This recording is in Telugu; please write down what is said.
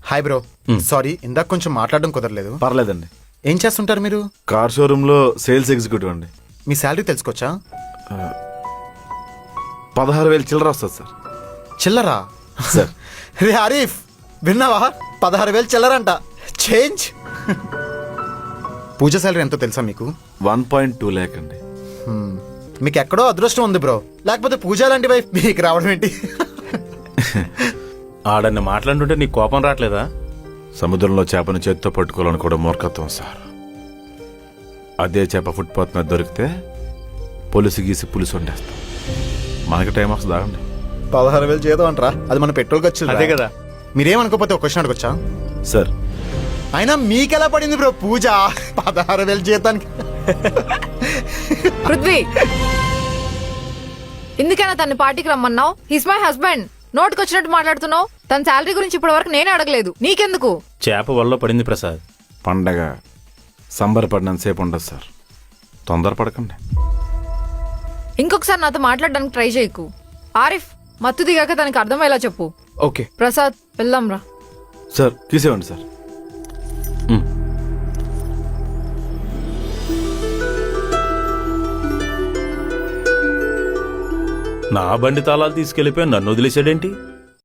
Hi bro. సారీ ఇందాక కొంచెం మాట్లాడడం కుదరలేదు. పర్లేదండి. ఏం చేస్తుంటారు మీరు? కార్ షోరూంలో సేల్స్ ఎగ్జిక్యూటివ్ అండి. మీ శాలరీ తెలుసుకోవచ్చా? 16,000 చిల్లర వస్తుంది సార్. చిల్లరా? సార్ రే ఆరిఫ్, విన్నావా? 16,000 చిల్లరంట. చేంజ్. పూజ శాలరీ ఎంతో తెలుసా మీకు? 1.2 lakh అండి. మీకు ఎక్కడో అదృష్టం ఉంది బ్రో, లేకపోతే పూజ లాంటి వైఫ్ మీకు రావడం ఏంటి? ఆడన్ని మాట్లాడుతుంటే నీకు కోపం రావట్లేదా? సముద్రంలో చేపను చేతితో పట్టుకోవాలని కూడా మూర్ఖత్వం సార్. అదే చేప ఫుట్పాత్ మీద దొరికితే పులుసు గీసి పులుసు వండేస్తాం. మనకి టైం వస్తుంది ఆగండి. 16,000 చేద్దాం అంటారా? అది మన పెట్రోల్ ఖర్చు. అదే కదా. మీరేమనుకోకపోతే ఒక క్వశ్చన్ అడగొచ్చా? సార్ అయినా మీకెలా పడింది బ్రో పూజ 16,000 జీతానికి? పృథ్వీ, ఎందుకైనా తన పార్టీకి రమ్మన్నావు? He's my husband. నోటికొచ్చినట్టు మాట్లాడుతున్నావు. తన శాలరీ గురించి ఇప్పటి వరకు నేనే అడగలేదు, నీకెందుకు? చేప వల్ల పడింది ప్రసాద్. పండగ సంబరపడినంతసేపు ఉండదు సార్, తొందరపడకండి. ఇంకొకసారి నాతో మాట్లాడడానికి ట్రై చేయకు. ఆరిఫ్, మత్తు దిగాక తనకి అర్థమయ్యేలా చెప్పు. ఓకే ప్రసాద్, వెళ్దాంరా. సార్ తీసేవండి సార్. నా బండి తాళాలు తీసుకెళ్లిపోయి నన్ను వదిలేసాడేంటి?